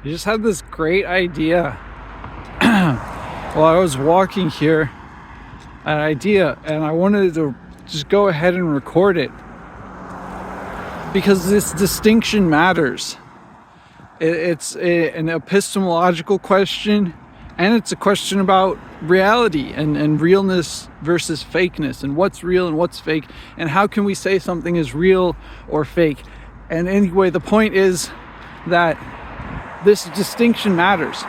I just had this great idea while I was walking here, an idea, and I wanted to just go ahead and record it because this distinction matters. It's an epistemological question, and it's a question about reality and realness versus fakeness, and what's real and what's fake, and how can we say something is real or fake. And anyway, the point is that this distinction matters.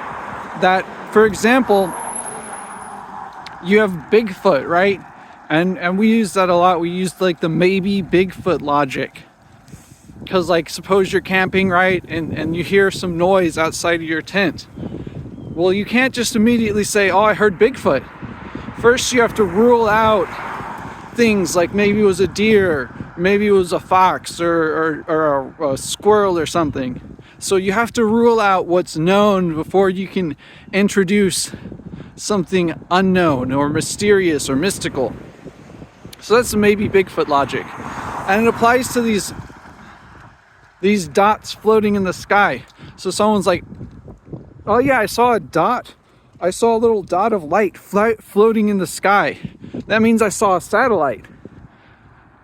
That, for example, you have Bigfoot, right? And we use that a lot. We use like the maybe Bigfoot logic. Because like, suppose you're camping, right? And you hear some noise outside of your tent. Well, you can't just immediately say, oh, I heard Bigfoot. First, you have to rule out things like maybe it was a deer, maybe it was a fox or a squirrel or something. So you have to rule out what's known before you can introduce something unknown or mysterious or mystical. So that's maybe Bigfoot logic. And it applies to these dots floating in the sky. So someone's like, oh yeah, I saw a dot. I saw a little dot of light floating in the sky. That means I saw a satellite.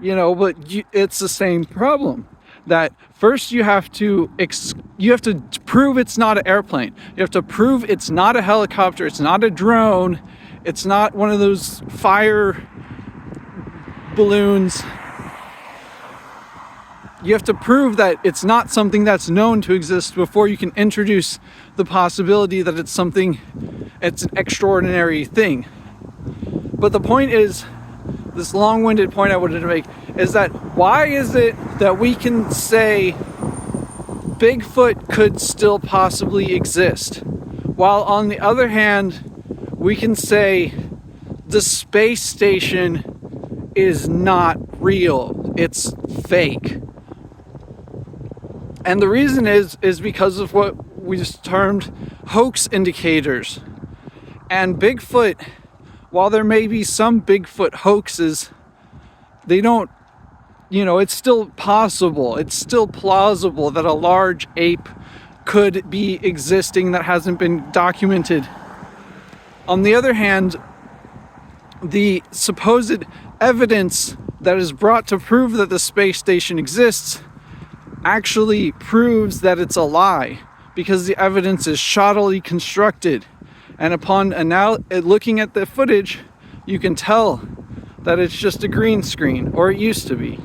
But it's the same problem. That first you have to prove it's not an airplane. You have to prove it's not a helicopter. It's not a drone. It's not one of those fire balloons. You have to prove that it's not something that's known to exist before you can introduce the possibility that it's an extraordinary thing. But the point is, this long-winded point I wanted to make is that why is it that we can say Bigfoot could still possibly exist, while on the other hand we can say the space station is not real, it's fake? And the reason is because of what we just termed hoax indicators. And Bigfoot, while there may be some Bigfoot hoaxes, they don't, it's still possible, it's still plausible that a large ape could be existing that hasn't been documented. On the other hand, the supposed evidence that is brought to prove that the space station exists actually proves that it's a lie, because the evidence is shoddily constructed. And upon looking at the footage, you can tell that it's just a green screen, or it used to be.